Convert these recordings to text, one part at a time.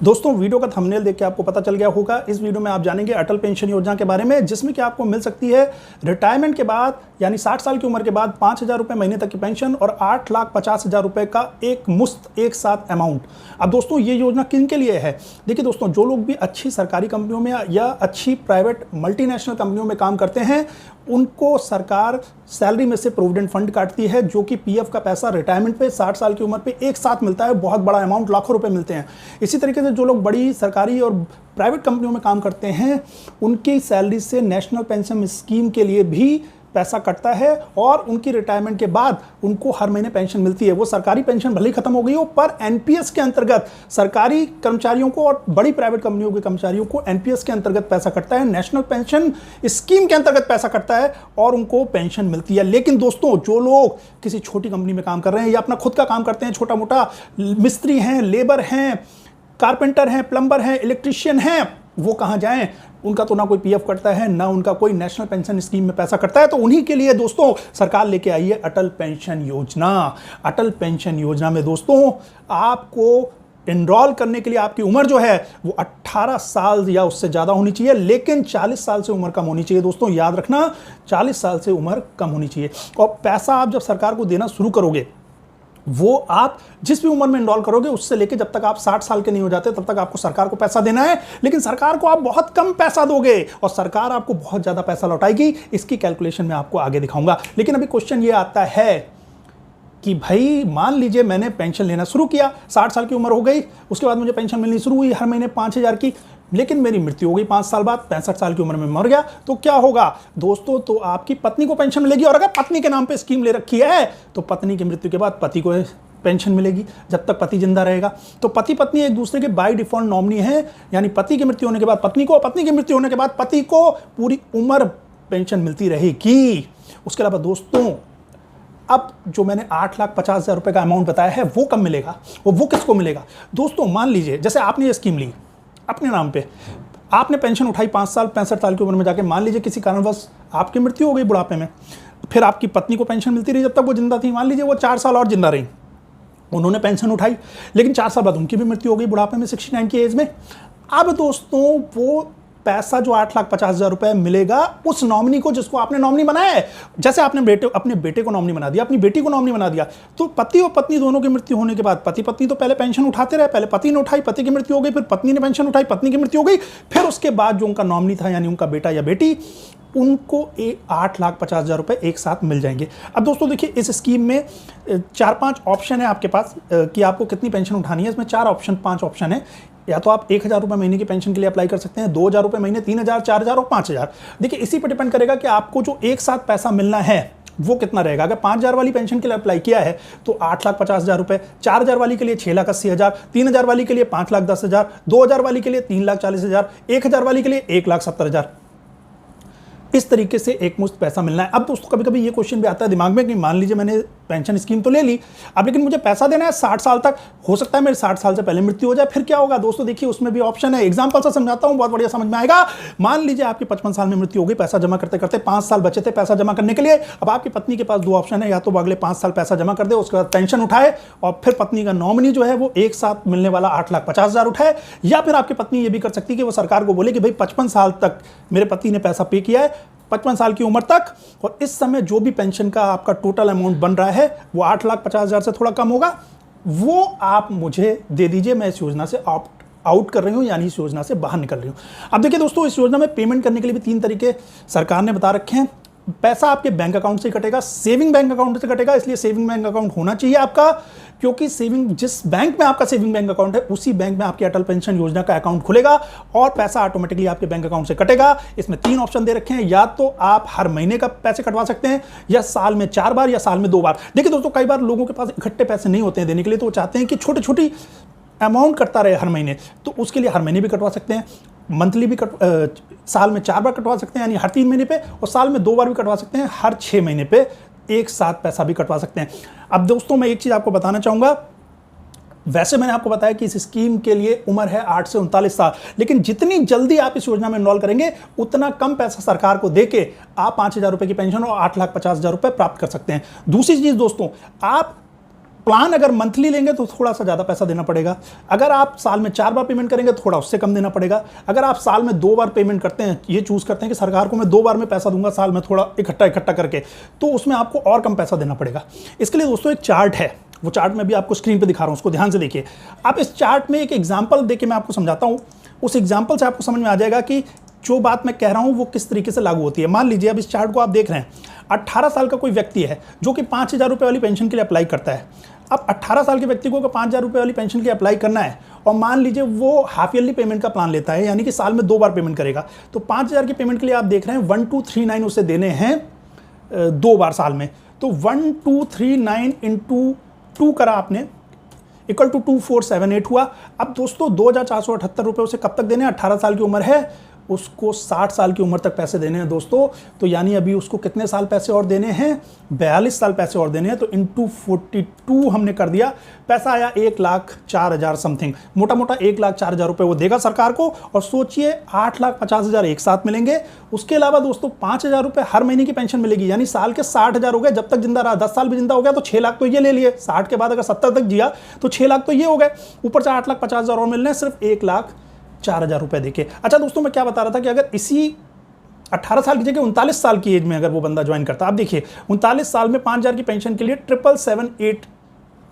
दोस्तों वीडियो का थंबनेल देख के आपको पता चल गया होगा। इस वीडियो में आप जानेंगे अटल पेंशन योजना के बारे में, जिसमें कि आपको मिल सकती है रिटायरमेंट के बाद यानी 60 साल की उम्र के बाद 5,000 रुपये महीने तक की पेंशन और 8,50,000 रुपये का एक मुश्त एक साथ अमाउंट। अब दोस्तों ये योजना किन के लिए है? देखिए दोस्तों, जो लोग भी अच्छी सरकारी कंपनियों में या अच्छी प्राइवेट मल्टीनेशनल कंपनियों में काम करते हैं, उनको सरकार सैलरी में से प्रोविडेंट फंड काटती है, जो कि पीएफ का पैसा रिटायरमेंट पे 60 साल की उम्र पे एक साथ मिलता है। बहुत बड़ा अमाउंट, लाखों रुपए मिलते हैं। इसी तरीके से जो लोग बड़ी सरकारी और प्राइवेट कंपनियों में काम करते हैं, उनकी सैलरी से नेशनल पेंशन स्कीम के लिए भी पैसा कटता है और उनकी रिटायरमेंट के बाद उनको हर महीने पेंशन मिलती है। वो सरकारी पेंशन भले ही खत्म हो गई हो, पर एनपीएस के अंतर्गत सरकारी कर्मचारियों को और बड़ी प्राइवेट कंपनियों के कर्मचारियों को एनपीएस के अंतर्गत पैसा कटता है, नेशनल पेंशन स्कीम के अंतर्गत पैसा कटता है और उनको पेंशन मिलती है। लेकिन दोस्तों, जो लोग किसी छोटी कंपनी में काम कर रहे हैं या अपना खुद का काम करते हैं, छोटा मोटा मिस्त्री हैं, लेबर हैं, कारपेंटर हैं, प्लम्बर हैं, इलेक्ट्रीशियन हैं, वो कहाँ जाएं? उनका तो ना कोई पीएफ कटता है, ना उनका कोई नेशनल पेंशन स्कीम में पैसा कटता है। तो उन्हीं के लिए दोस्तों सरकार लेके आई है अटल पेंशन योजना। अटल पेंशन योजना में दोस्तों आपको एनरोल करने के लिए आपकी उम्र जो है वो 18 साल या उससे ज़्यादा होनी चाहिए, लेकिन 40 साल से उम्र कम होनी चाहिए। दोस्तों याद रखना, 40 साल से उम्र कम होनी चाहिए। और पैसा आप जब सरकार को देना शुरू करोगे, वो आप जिस भी उम्र में एनरोल करोगे उससे लेके जब तक आप 60 साल के नहीं हो जाते तब तक आपको सरकार को पैसा देना है। लेकिन सरकार को आप बहुत कम पैसा दोगे और सरकार आपको बहुत ज़्यादा पैसा लौटाएगी। इसकी कैलकुलेशन मैं आपको आगे दिखाऊंगा। लेकिन अभी क्वेश्चन ये आता है कि भाई मान लीजिए मैंने पेंशन लेना शुरू किया, 60 साल की उम्र हो गई, उसके बाद मुझे पेंशन मिलनी शुरू हुई हर महीने 5,000 की, लेकिन मेरी मृत्यु हो गई 5 साल बाद, 65 साल की उम्र में मर गया, तो क्या होगा दोस्तों? तो आपकी पत्नी को पेंशन मिलेगी। और अगर पत्नी के नाम पे स्कीम ले रखी है तो पत्नी की मृत्यु के बाद पति को पेंशन मिलेगी जब तक पति जिंदा रहेगा। तो पति पत्नी एक दूसरे के बाय डिफॉल्ट नॉमिनी है, यानी पति की मृत्यु होने के बाद पत्नी को, पत्नी की मृत्यु होने के बाद पति को पूरी उम्र पेंशन मिलती रहेगी। उसके अलावा दोस्तों, अब जो मैंने 8,50,000 रुपये का अमाउंट बताया है वो कब मिलेगा, वो किसको मिलेगा? दोस्तों मान लीजिए जैसे आपने ये स्कीम ली अपने नाम पे, आपने पेंशन उठाई 5 साल 65 साल की उम्र में जाके, मान लीजिए किसी कारणवश आपकी मृत्यु हो गई बुढ़ापे में, फिर आपकी पत्नी को पेंशन मिलती रही जब तक वो जिंदा थी। मान लीजिए वो 4 साल और जिंदा रही, उन्होंने पेंशन उठाई, लेकिन 4 साल बाद उनकी भी मृत्यु हो गई बुढ़ापे में 69 की एज में। अब दोस्तों वो पैसा जो 8,50,000 रुपये मिलेगा उस नॉमिनी को जिसको आपने नॉमिनी बनाया है। जैसे आपने अपने बेटे को नॉमिनी बना दिया, अपनी बेटी को नॉमिनी बना दिया, तो पति और पत्नी दोनों की मृत्यु होने के बाद पति पत्नी तो पहले पेंशन उठाते रहे, पहले पति ने उठाई, पति की मृत्यु हो गई, फिर पत्नी ने पेंशन उठाई, पत्नी की मृत्यु हो गई, फिर उसके बाद जो उनका नॉमिनी था यानी उनका बेटा या बेटी, उनको 8,50,000 रुपये एक साथ मिल जाएंगे। अब दोस्तों देखिए, इस स्कीम में 4-5 ऑप्शन है आपके पास कि आपको कितनी पेंशन उठानी है। इसमें 5 ऑप्शन है। या तो आप 1,000 रुपये महीने की पेंशन के लिए अप्लाई कर सकते हैं, 2,000 रुपये महीने, 3,000, 4,000 और 5,000। देखिए इसी पर डिपेंड करेगा कि आपको जो एक साथ पैसा मिलना है वो कितना रहेगा। अगर 5,000 वाली पेंशन के लिए अप्लाई किया है तो 8,50,000 रुपये, 4,000 वाली के लिए 6,80,000, 3,000 वाली के लिए 5,10,000, 2,000 वाली के लिए 3,40,000, 1,000 वाली के लिए 1,70,000। इस तरीके से एक मुश्त पैसा मिलना है। अब दोस्तों कभी कभी ये क्वेश्चन भी आता है दिमाग में कि मान लीजिए मैंने पेंशन स्कीम तो ले ली, अब लेकिन मुझे पैसा देना है 60 साल तक, हो सकता है मेरे 60 साल से पहले मृत्यु हो जाए, फिर क्या होगा? दोस्तों देखिए उसमें भी ऑप्शन है। एग्जांपल से समझाता हूं, बहुत बढ़िया समझ में आएगा। मान लीजिए आपकी 55 साल में मृत्यु हो गई, पैसा जमा करते करते 5 साल बचे थे पैसा जमा करने के लिए। अब आपकी पत्नी के पास 2 ऑप्शन है, या तो अगले 5 साल पैसा जमा कर दे, उसके बाद पेंशन उठाए और फिर पत्नी का नॉमिनी जो है वो एक साथ मिलने वाला 8,50,000 उठाए, या फिर आपकी पत्नी ये भी कर सकती है कि वो सरकार को बोले कि भाई 55 साल तक मेरे पति ने पैसा पे किया है, 55 साल की उम्र तक, और इस समय जो भी पेंशन का आपका टोटल अमाउंट बन रहा है वो 8,50,000 से थोड़ा कम होगा, वो आप मुझे दे दीजिए, मैं इस योजना से ऑप्ट आउट कर रही हूँ, यानी इस योजना से बाहर निकल रही हूँ। अब देखिए दोस्तों, इस योजना में पेमेंट करने के लिए भी 3 तरीके सरकार ने बता रखे हैं। पैसा आपके बैंक अकाउंट से कटेगा, सेविंग बैंक अकाउंट से कटेगा, इसलिए सेविंग बैंक अकाउंट होना चाहिए आपका, क्योंकि जिस बैंक में आपका सेविंग बैंक अकाउंट है उसी बैंक में आपकी अटल पेंशन योजना का अकाउंट खुलेगा और पैसा ऑटोमेटिकली आपके बैंक अकाउंट से कटेगा। इसमें 3 ऑप्शन दे रखे हैं, या तो आप हर महीने का पैसे कटवा सकते हैं, या साल में 4 बार, या साल में 2 बार। देखिए दोस्तों, कई बार लोगों के पास इकट्ठे पैसे नहीं होते हैं देने के लिए, तो वो चाहते हैं कि छोटी छोटी अमाउंट कटता रहे हर महीने, तो उसके लिए हर महीने भी कटवा सकते हैं, मंथली भी साल में 4 बार कटवा सकते हैं यानी हर 3 महीने पे, और साल में 2 बार भी कटवा सकते हैं, हर 6 महीने पे एक साथ पैसा भी कटवा सकते हैं। अब दोस्तों मैं एक चीज़ आपको बताना चाहूँगा, वैसे मैंने आपको बताया कि इस स्कीम के लिए उम्र है 8 से 39 साल, लेकिन जितनी जल्दी आप इस योजना में एनरोल करेंगे उतना कम पैसा सरकार को देके आप 5,000 रुपये की पेंशन और 8,50,000 रुपये प्राप्त कर सकते हैं। दूसरी चीज़ दोस्तों, आप प्लान अगर मंथली लेंगे तो थोड़ा सा ज़्यादा पैसा देना पड़ेगा। अगर आप साल में 4 बार पेमेंट करेंगे तो थोड़ा उससे कम देना पड़ेगा। अगर आप साल में 2 बार पेमेंट करते हैं, ये चूज़ करते हैं कि सरकार को मैं 2 बार में पैसा दूंगा साल में थोड़ा इकट्ठा करके, तो उसमें आपको और कम पैसा देना पड़ेगा। इसके लिए दोस्तों एक चार्ट है, वो चार्ट मैं भी आपको स्क्रीन पर दिखा रहा हूँ, उसको ध्यान से देखिए। आप इस चार्ट में एक एग्जाम्पल देके मैं आपको समझाता हूँ, उस एग्जाम्पल से आपको समझ में आ जाएगा कि जो बात मैं कह रहा हूँ वो किस तरीके से लागू होती है। मान लीजिए अब इस चार्ट को आप देख रहे हैं, 18 साल का कोई व्यक्ति है जो कि 5,000 रुपये वाली पेंशन के लिए अप्लाई करता है। अब 18 साल के व्यक्ति को अगर 5,000 रुपये वाली पेंशन के लिए अप्लाई करना है और मान लीजिए वो हाफ ईयरली पेमेंट का प्लान लेता है, यानी कि साल में 2 बार पेमेंट करेगा, तो 5,000 की पेमेंट के लिए आप देख रहे हैं 1239 उसे देने हैं 2 बार साल में। तो 1239 इंटू 2 करा आपने, इक्वल टू 2478 हुआ। अब दोस्तों 2,478 रुपये उसे कब तक देने हैं? 18 साल की उम्र है, उसको 60 साल की उम्र तक पैसे देने हैं दोस्तों। तो यानी अभी उसको कितने साल पैसे और देने हैं? 42 साल पैसे और देने हैं। तो इंटू 42 हमने कर दिया, पैसा आया 1,04,000 समथिंग, मोटा मोटा 1,04,000 रुपये वो देगा सरकार को। और सोचिए 8,50,000 एक साथ मिलेंगे। उसके अलावा दोस्तों 5,000 रुपये हर महीने की पेंशन मिलेगी, यानी साल के 60,000 हो गए। जब तक जिंदा रहा, 10 साल भी जिंदा हो गया तो 6 लाख तो ये ले लिए, 60 के बाद अगर 70 तक जिया तो 6 लाख तो ये हो गए, ऊपर से 8,50,000 और मिलने सिर्फ 1,04,000 रुपए देके। अच्छा दोस्तों, मैं क्या बता रहा था कि अगर इसी 18 साल की जगह 39 साल की एज में अगर वो बंदा ज्वाइन करता, आप देखिए 39 साल में 5,000 की पेंशन के लिए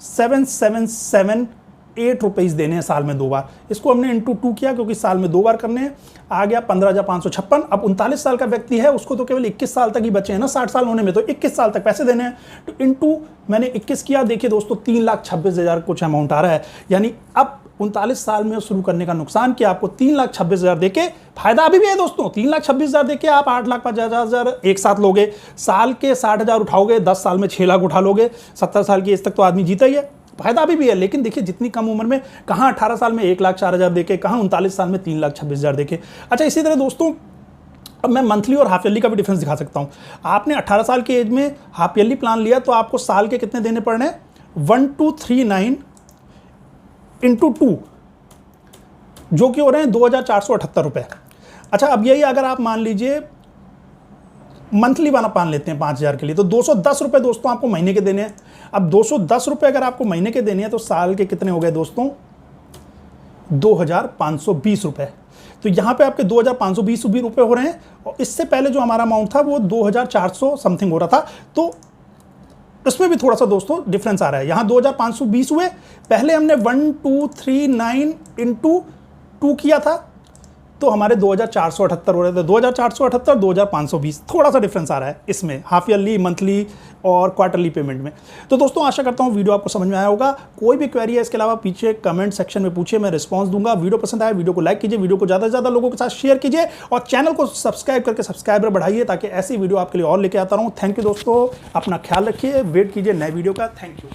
777,8 रुपीज़ देने हैं साल में 2 बार। इसको हमने इंटू 2 किया क्योंकि साल में 2 बार करने हैं, आ गया 15,556। अब 39 साल का व्यक्ति है, उसको तो केवल 21 साल तक ही बचे हैं ना 60 साल होने में, तो 21 साल तक पैसे देने हैं। तो इंटू मैंने 21 किया, देखिए दोस्तों 3,26,000 कुछ अमाउंट आ रहा है। यानी अब 39 साल में शुरू करने का नुकसान कि आपको 3,26,000 देके, फायदा अभी भी है दोस्तों, 3,26,000 देके आप 8,50,000 एक साथ लोगे, साल के 60,000 उठाओगे, 10 साल में 6 लाख उठा लोगे, 70 साल की एज तक तो आदमी जीता ही है, फायदा अभी भी है। लेकिन देखिए जितनी कम उम्र में, कहाँ 18 साल में 1,04,000 देके, कहाँ 39 साल में 3,26,000 देके। अच्छा, इसी तरह दोस्तों अब मैं मंथली और हाफ ईयरली का भी डिफरेंस दिखा सकता हूँ। आपने 18 साल की एज में हाफ ईयरली प्लान लिया तो आपको साल के कितने देने पड़ने? 1239 इंटू 2, जो कि हो रहे हैं 2,478 रुपये। अच्छा, अब यही अगर आप मान लीजिए मंथली वाला प्लान लेते हैं 5,000 के लिए, तो 210 रुपये दोस्तों आपको महीने के देने हैं। अब 210 रुपये अगर आपको महीने के देने हैं तो साल के कितने हो गए दोस्तों? 2,520 रुपये। तो यहाँ पे आपके 2,520 रुपये हो रहे हैं, और इससे पहले जो हमारा अमाउंट था वो 2,400 समथिंग हो रहा था। तो इसमें भी थोड़ा सा दोस्तों डिफरेंस आ रहा है। यहाँ 2,520 हुए, पहले हमने 1239 इंटू 2 किया था तो हमारे 2,478 हो रहे थे। 2,478, 2,520, थोड़ा सा डिफरेंस आ रहा है इसमें, हाफ ईयरली, मंथली और क्वार्टरली पेमेंट में। तो दोस्तों आशा करता हूँ वीडियो आपको समझ में आया होगा। कोई भी क्वेरी है इसके अलावा पीछे कमेंट सेक्शन में पूछिए, मैं रिस्पॉन्स दूंगा। वीडियो पसंद आया वीडियो को लाइक कीजिए, वीडियो को ज़्यादा से ज़्यादा लोगों के साथ शेयर कीजिए, और चैनल को सब्सक्राइब करके सब्सक्राइबर बढ़ाइए ताकि ऐसी वीडियो आपके लिए और लेके आता रहूँ। थैंक यू दोस्तों, अपना ख्याल रखिए, वेट कीजिए नए वीडियो का। Thank you.